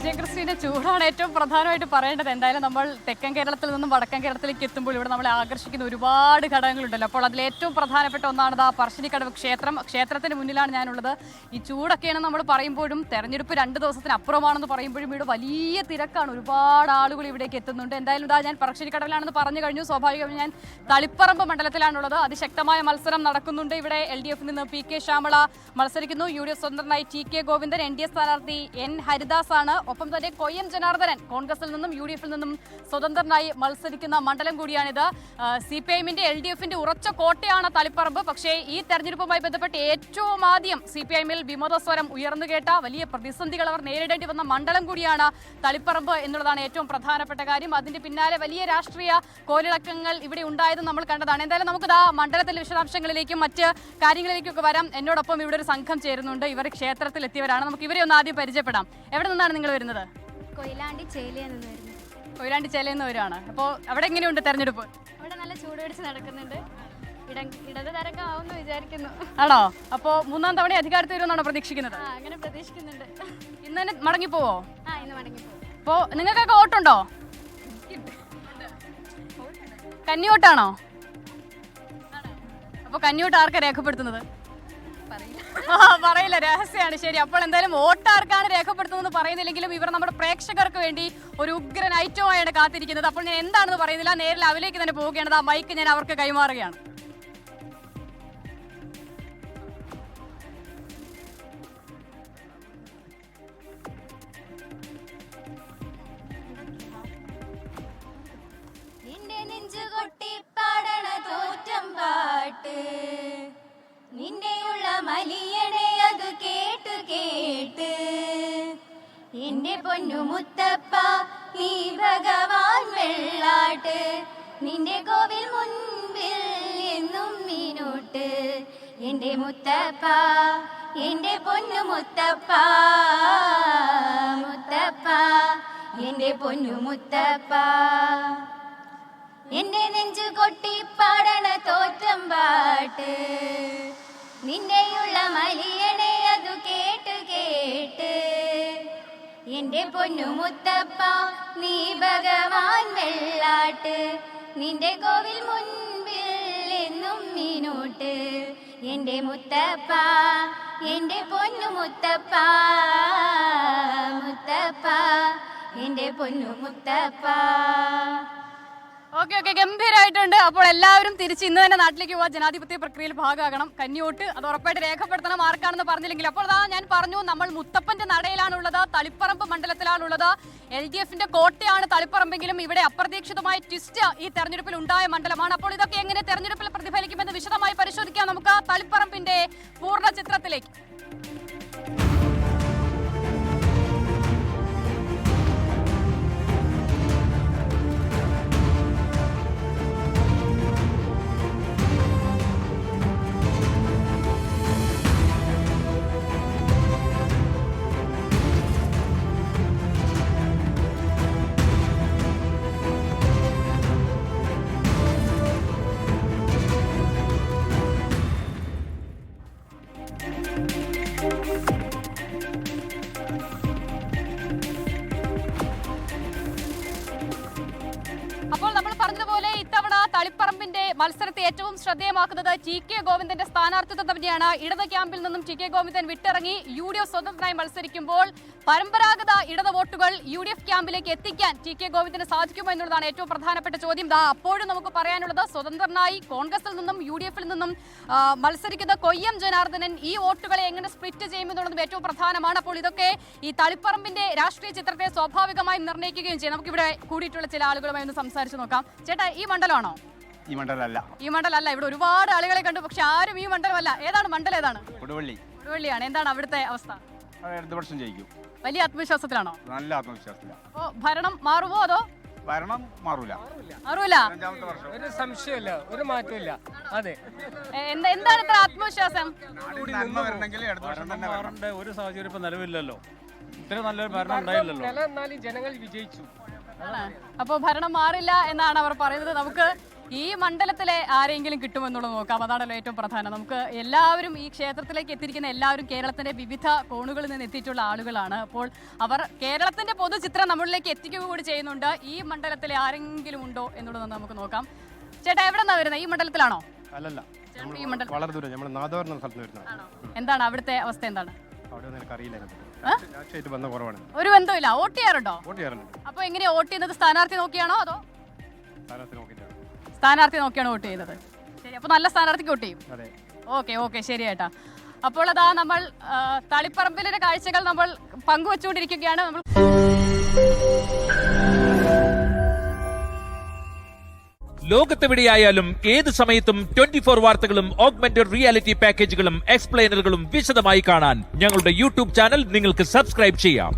വിജയ ക്രിസ്റ്റിന്റെ ചൂടാണ് ഏറ്റവും പ്രധാനമായിട്ട് പറയേണ്ടത്. എന്തായാലും നമ്മൾ തെക്കൻ കേരളത്തിൽ നിന്നും വടക്കൻ കേരളത്തിലേക്ക് എത്തുമ്പോൾ ഇവിടെ നമ്മളെ ആകർഷിക്കുന്ന ഒരുപാട് ഘടകങ്ങളുണ്ടല്ലോ. അപ്പോൾ അതിൽ ഏറ്റവും പ്രധാനപ്പെട്ട ഒന്നാണ് പറശ്ശിനിക്കടവ് ക്ഷേത്രം. ക്ഷേത്രത്തിന് മുന്നിലാണ് ഞാനുള്ളത്. ഈ ചൂടൊക്കെയാണ് നമ്മൾ പറയുമ്പോഴും തെരഞ്ഞെടുപ്പ് 2 ദിവസത്തിന് അപ്പുറമാണെന്ന് പറയുമ്പോഴും ഇവിടെ വലിയ തിരക്കാണ്. ഒരുപാട് ആളുകൾ ഇവിടേക്ക് എത്തുന്നുണ്ട്. എന്തായാലും ഞാൻ പറശ്ശിനിക്കടവിലാണെന്ന് പറഞ്ഞു കഴിഞ്ഞു. സ്വാഭാവികമായും ഞാൻ തളിപ്പറമ്പ് മണ്ഡലത്തിലാണുള്ളത്. അതിശക്തമായ മത്സരം നടക്കുന്നുണ്ട്. ഇവിടെ LDF നിന്ന് PK ശ്യാമള മത്സരിക്കുന്നു. UDF സ്വതന്ത്രനായി TK ഗോവിന്ദൻ, NDA സ്ഥാനാർത്ഥി N ഹരിദാസ് ആണ്. ഒപ്പം തന്നെ കൊയ്യം ജനാർദ്ദനൻ കോൺഗ്രസിൽ നിന്നും UDF നിന്നും സ്വതന്ത്രനായി മത്സരിക്കുന്ന മണ്ഡലം കൂടിയാണിത്. CPIM-ന്റെ LDF-ന്റെ ഉറച്ച കോട്ടയാണ് തളിപ്പറമ്പ്. പക്ഷേ ഈ തെരഞ്ഞെടുപ്പുമായി ബന്ധപ്പെട്ട് ഏറ്റവും ആദ്യം CPIM-ൽ വിമതസ്വരം ഉയർന്നു കേട്ട വലിയ പ്രതിസന്ധികൾ അവർ നേരിടേണ്ടി വന്ന മണ്ഡലം കൂടിയാണ് തളിപ്പറമ്പ് എന്നുള്ളതാണ് ഏറ്റവും പ്രധാനപ്പെട്ട കാര്യം. അതിന്റെ പിന്നാലെ വലിയ രാഷ്ട്രീയ കോലിളക്കങ്ങൾ ഇവിടെ ഉണ്ടായത് നമ്മൾ കണ്ടതാണ്. എന്തായാലും നമുക്ക് മണ്ഡലത്തിലെ വിശദാംശങ്ങളിലേക്കും മറ്റ് കാര്യങ്ങളിലേക്കും ഒക്കെ വരാം. എന്നോടൊപ്പം ഇവിടെ ഒരു സംഘം ചേരുന്നുണ്ട്. ഇവർ ക്ഷേത്രത്തിൽ എത്തിയവരാണ്. നമുക്ക് ഇവരെ ഒന്ന് ആദ്യം പരിചയപ്പെടാം. എവിടെ നിന്നാണ് നിങ്ങൾ വരുന്നത്? കൊയിലാണ്ടി ചേലിയിൽ നിന്ന് വരുന്നത്. കൊയിലാണ്ടി ചേലയിൽ നിന്ന് വരുവാണ്. അപ്പോൾ അവിടെ എങ്ങനെയുണ്ട് തെരഞ്ഞെടുപ്പ്? അവിടെ നല്ല ചൂട് പിടിച്ച് നടക്കുന്നുണ്ട്. ഇടത് തരംഗമാവുമെന്ന് വിചാരിക്കുന്നു. ആണോ? അപ്പോൾ 3-ാം തവണ അധികാരത്തിൽ വരുമെന്നാണോ പ്രതീക്ഷിക്കുന്നത്? അങ്ങനെ പ്രതീക്ഷിക്കുന്നുണ്ട്. ഇന്ന് തന്നെ മടങ്ങിപ്പോവോ? ഇന്ന് മടങ്ങിപ്പോവും. അപ്പോൾ നിങ്ങൾക്കൊക്കെ വോട്ടുണ്ടോ? കന്നിവോട്ടാണോ? അപ്പോൾ കന്നിവോട്ട് ആർക്കാ രേഖപ്പെടുത്തുന്നത്? പറയില്ല, രഹസ്യമാണ്. ശരി, അപ്പോൾ എന്തായാലും വോട്ടാർക്കാണ് രേഖപ്പെടുത്തുന്നത് പറയുന്നില്ലെങ്കിലും ഇവർ നമ്മുടെ പ്രേക്ഷകർക്ക് വേണ്ടി ഒരു ഉഗ്രൻ ഐറ്റമായാണ് കാത്തിരിക്കുന്നത്. അപ്പോൾ ഞാൻ എന്താണെന്ന് പറയുന്നില്ല, നേരിൽ അവലേക്ക് തന്നെ പോവുകയാണ്. ആ മൈക്ക് ഞാൻ അവർക്ക് കൈമാറുകയാണ്. നിന്നെയുള്ള മലിയണേ അത് കേട്ട് കേട്ട് എന്റെ പൊന്നു മുത്തപ്പ നീ ഭഗവാൻ വെള്ളാട്ട് നിന്റെ കോവിൽ മുൻപിൽ എന്നും മീനോട്ട് എന്റെ മുത്തപ്പ എന്റെ പൊന്നു മുത്തപ്പ മുത്തപ്പ എന്റെ പൊന്നു മുത്തപ്പ എന്റെ നെഞ്ചു കൊട്ടി പാടണ തോറ്റം പാട്ട് നിന്നെയുള്ള മലിയണേ അതു കേട്ട് കേട്ട് എന്റെ പൊന്നു മുത്തപ്പ നീ ഭഗവാൻ വെള്ളാട്ട് നിന്റെ കോവിൽ മുൻപിൽ എന്നും മീനോട്ട് എന്റെ മുത്തപ്പ എന്റെ പൊന്നു മുത്തപ്പ മുത്തപ്പ എന്റെ പൊന്നു മുത്തപ്പ. ഓക്കെ, ഗംഭീരമായിട്ടുണ്ട്. അപ്പോൾ എല്ലാവരും തിരിച്ച് ഇന്ന് തന്നെ നാട്ടിലേക്ക് പോകാൻ ജനാധിപത്യ പ്രക്രിയയിൽ ഭാഗമാകണം. കന്നിവോട്ട് അത് ഉറപ്പായിട്ട് രേഖപ്പെടുത്തണം. ആർക്കാണെന്ന് പറഞ്ഞില്ലെങ്കിൽ അപ്പോൾ ഞാൻ പറഞ്ഞു, നമ്മൾ മുത്തപ്പന്റെ നടയിലാണുള്ളത്. തളിപ്പറമ്പ് മണ്ഡലത്തിലാണുള്ളത്. LDF-ന്റെ കോട്ടയാണ് തളിപ്പറമ്പെങ്കിലും ഇവിടെ അപ്രതീക്ഷിതമായ ട്വിസ്റ്റ് ഈ തെരഞ്ഞെടുപ്പിൽ ഉണ്ടായ മണ്ഡലമാണ്. അപ്പോൾ ഇതൊക്കെ എങ്ങനെ തെരഞ്ഞെടുപ്പിൽ പ്രതിഫലിക്കുമെന്ന് വിശദമായി പരിശോധിക്കാം നമുക്ക് തളിപ്പറമ്പിന്റെ പൂർണ്ണ ചിത്രത്തിലേക്ക്. അപ്പോൾ നമ്മൾ പറഞ്ഞതുപോലെ ഇത്തവണ തളിപ്പറമ്പിന്റെ മത്സരത്തെ ഏറ്റവും ശ്രദ്ധേയമാക്കുന്നത് TK ഗോവിന്ദന്റെ സ്ഥാനാർത്ഥിത്വം തന്നെയാണ്. ഇടത് ക്യാമ്പിൽ നിന്നും TK ഗോവിന്ദൻ വിട്ടിറങ്ങി UDF സ്വതന്ത്രനായി മത്സരിക്കുമ്പോൾ പരമ്പരാഗത ഇടത് വോട്ടുകൾ UDF ക്യാമ്പിലേക്ക് എത്തിക്കാൻ TK ഗോവിന്ദന് സാധിക്കുമോ എന്നുള്ളതാണ് ഏറ്റവും പ്രധാനപ്പെട്ട ചോദ്യം. അപ്പോഴും നമുക്ക് പറയാനുള്ളത് സ്വതന്ത്രനായി കോൺഗ്രസിൽ നിന്നും UDF-ൽ നിന്നും മത്സരിക്കുന്ന കൊയ്യം ജനാർദ്ദനൻ ഈ വോട്ടുകളെ എങ്ങനെ സ്പ്ലിറ്റ് ചെയ്യുമെന്നുള്ളതും ഏറ്റവും പ്രധാനമാണ്. അപ്പോൾ ഇതൊക്കെ ഈ തളിപ്പറമ്പിന്റെ രാഷ്ട്രീയ ചിത്രത്തെ സ്വാഭാവികമായും നിർണ്ണയിക്കുകയും ചെയ്യും. നമുക്കിവിടെ കൂടിയിട്ടുള്ള ചില ആളുകളുമായി ഒന്ന് സംസാരിച്ച് നോക്കാം. ചേട്ടാ, ഈ മണ്ഡലമാണോ? ഈ മണ്ഡലമല്ല. ഈ മണ്ഡലമല്ല. ഇവിടെ ഒരുപാട് ആളുകളെ കണ്ടു, പക്ഷെ ആരും ഈ മണ്ഡലമല്ല. ഏതാണ് മണ്ഡലം? ഏതാണ്? കൊടുവള്ളിയാണ്. എന്താണ് അവിടുത്തെ അവസ്ഥ? ജയിക്കും. വലിയ ആത്മവിശ്വാസത്തിലാണോ? നല്ല ആത്മവിശ്വാസത്തിലാണ്. അപ്പോ ഭരണം മാറുമോ അതോ? ഭരണം മാറൂല. ഒരു സംശയമില്ല, ഒരു മാറ്റമില്ല. അതെ. എന്താണ് ഇത്ര ആത്മവിശ്വാസം? ഒരു സാഹചര്യം ഇപ്പൊ നിലവില്ലല്ലോ. ഇത്ര നല്ലൊരു ഭരണം ഉണ്ടായില്ലല്ലോ. ജനങ്ങൾ വിജയിച്ചു. അപ്പോൾ ഭരണം മാറില്ല എന്നാണ് അവർ പറയുന്നത്. നമുക്ക് ഈ മണ്ഡലത്തിലെ ആരെങ്കിലും കിട്ടുമെന്നുള്ളത് നോക്കാം. അതാണല്ലോ ഏറ്റവും പ്രധാനം. നമുക്ക് എല്ലാവരും ഈ ക്ഷേത്രത്തിലേക്ക് എത്തിയിരിക്കുന്ന എല്ലാവരും കേരളത്തിന്റെ വിവിധ കോണുകളിൽ നിന്ന് എത്തിയിട്ടുള്ള ആളുകളാണ്. അപ്പോൾ അവർ കേരളത്തിന്റെ പൊതുചിത്രം നമ്മളിലേക്ക് എത്തിക്കുക കൂടി ചെയ്യുന്നുണ്ട്. ഈ മണ്ഡലത്തിലെ ആരെങ്കിലും ഉണ്ടോ എന്നുള്ളത് നമുക്ക് നോക്കാം. ചേട്ടാ എവിടെ നിന്നാ വരുന്നത്? ഈ മണ്ഡലത്തിലാണോ? അല്ലല്ല, ഈ മണ്ഡലം വളരെ ദൂരം. നമ്മൾ നാദാവരം എന്ന സ്ഥലത്ത് വരുന്നത്. എന്താണ് അവിടുത്തെ അവസ്ഥ? എന്താണ് അവിടെ നിനക്ക് അറിയില്ല. രാഷ്ട്രീയമായിട്ട് ബന്ധം കുറവാണ്. ഒരു ബന്ധമില്ല. വോട്ട് ചെയ്യാറുണ്ടോ? വോട്ട് ചെയ്യാറുണ്ട്. അപ്പൊ എങ്ങനെയാ വോട്ട് ചെയ്യുന്നത്? സ്ഥാനാർത്ഥി നോക്കിയാണോ അതോ സ്ഥാനാർത്ഥി നോക്കിയിട്ടാണ്. സ്ഥാനാർത്ഥി നോക്കിയാണ് വോട്ട് ചെയ്യുന്നത്? ശരി, അപ്പൊ നല്ല സ്ഥാനാർത്ഥിക്ക് വോട്ട് ചെയ്യും. അതെ. ഓക്കെ ശരി ഏട്ടാ. അപ്പോൾ അതാ നമ്മൾ തളിപ്പറമ്പിലെ കാഴ്ചകൾ നമ്മൾ പങ്കുവച്ചുകൊണ്ടിരിക്കുകയാണ്. നമ്മൾ ലോകത്തെവിടെയായാലും ഏത് സമയത്തും 24 വാർത്തകളും ഓഗ്മെന്റഡ് റിയാലിറ്റി പാക്കേജുകളും എക്സ്പ്ലെയിനറുകളും വിശദമായി കാണാൻ ഞങ്ങളുടെ യൂട്യൂബ് ചാനൽ നിങ്ങൾക്ക് സബ്സ്ക്രൈബ് ചെയ്യാം.